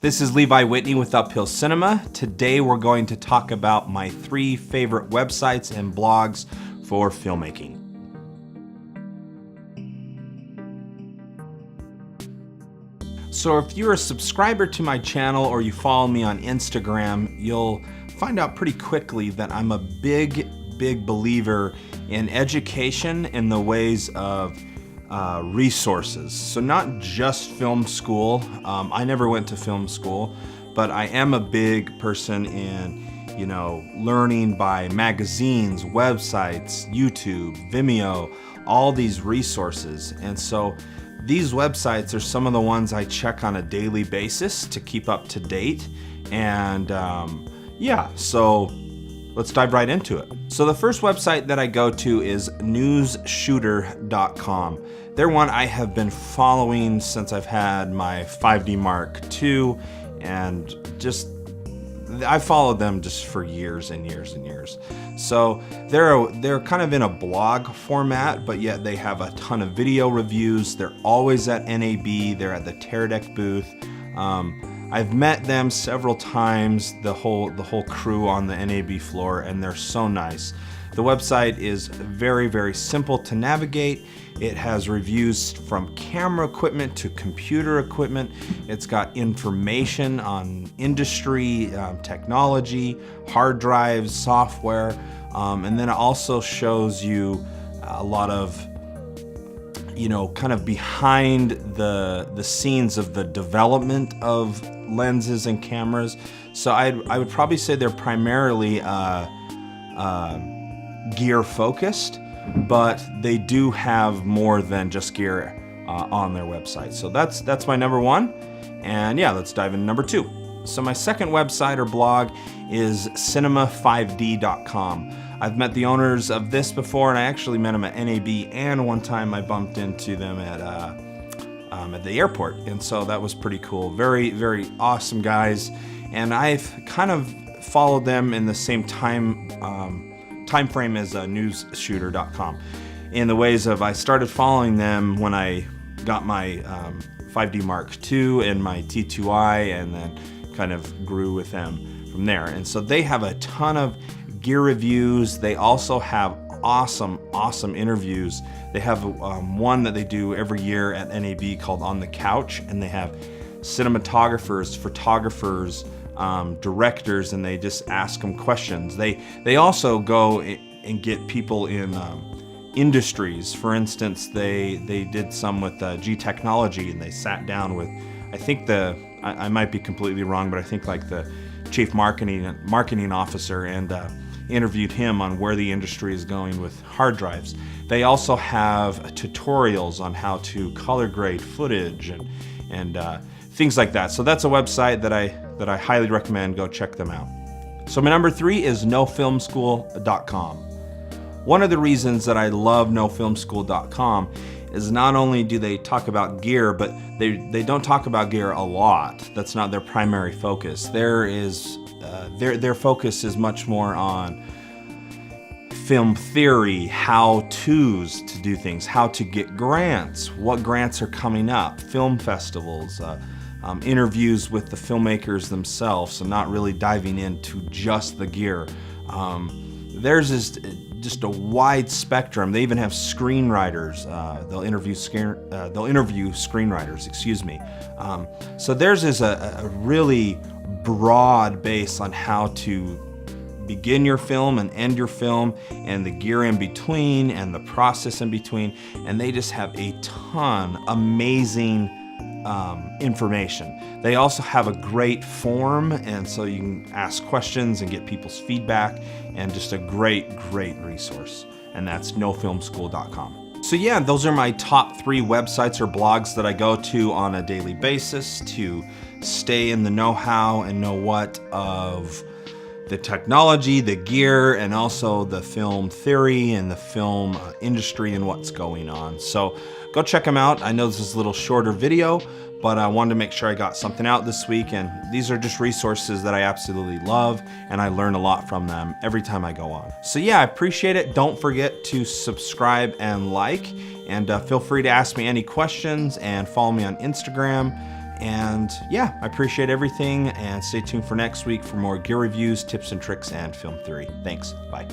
This is Levi Whitney with Uphill Cinema. Today we're going to talk about my 3 favorite websites and blogs for filmmaking. So if you're a subscriber to my channel or you follow me on Instagram, you'll find out pretty quickly that I'm a big believer in education in the ways of resources. So not just film school. I never went to film school, but I am a big person in, learning by magazines, websites, YouTube, Vimeo, all these resources. And so these websites are some of the ones I check on a daily basis to keep up to date. And so let's dive right into it. So the first website that I go to is Newsshooter.com. They're one I have been following since I've had my 5D Mark II, and I followed them just for years and years and years. So they're kind of in a blog format, but yet they have a ton of video reviews. They're always at NAB. They're at the Teradek booth. I've met them several times, the whole crew on the NAB floor, and they're so nice. The website is very simple to navigate. It has reviews from camera equipment to computer equipment. It's got information on industry, technology, hard drives, software, and then it also shows you a lot of kind of behind the scenes of the development of lenses and cameras. So I would probably say they're primarily gear focused, but they do have more than just gear on their website. So that's my number one. And yeah, let's dive into number 2. So my second website or blog is Cinema5D.com. I've met the owners of this before, and I actually met them at NAB, and one time I bumped into them at the airport, and so that was pretty cool. Very awesome guys, and I've kind of followed them in the same time frame as Newsshooter.com. In the ways of I started following them when I got my 5D Mark II and my T2i, and then kind of grew with them from there. And so they have a ton of gear reviews. They also have awesome interviews. They have one that they do every year at NAB called On the Couch, and they have cinematographers, photographers, directors, and they just ask them questions. They also go and get people in industries. For instance, they did some with G Technology, and they sat down with, I think I might be completely wrong, but I think like the chief marketing officer, and interviewed him on where the industry is going with hard drives. They also have tutorials on how to color grade footage and things like that. So that's a website that I highly recommend. Go check them out. So my number 3 is NoFilmSchool.com. One of the reasons that I love NoFilmSchool.com is not only do they talk about gear, but they don't talk about gear a lot. That's not their primary focus. Their focus is much more on film theory, how-tos to do things, how to get grants, what grants are coming up, film festivals, interviews with the filmmakers themselves, so not really diving into just the gear. Theirs is just a wide spectrum. They even have screenwriters. They'll interview screenwriters, excuse me. So theirs is a really broad base on how to begin your film and end your film, and the gear in between and the process in between, and they just have a ton amazing information. They also have a great forum, and so you can ask questions and get people's feedback, and just a great resource, and that's NoFilmSchool.com. So yeah, those are my top 3 websites or blogs that I go to on a daily basis to stay in the know-how and know what of the technology, the gear, and also the film theory and the film industry and what's going on. So go check them out. I know this is a little shorter video, but I wanted to make sure I got something out this week, and these are just resources that I absolutely love, and I learn a lot from them every time I go on. So yeah, I appreciate it. Don't forget to subscribe and like, and feel free to ask me any questions, and follow me on Instagram, And yeah, I appreciate everything, and stay tuned for next week for more gear reviews, tips and tricks, and film theory. Thanks. Bye.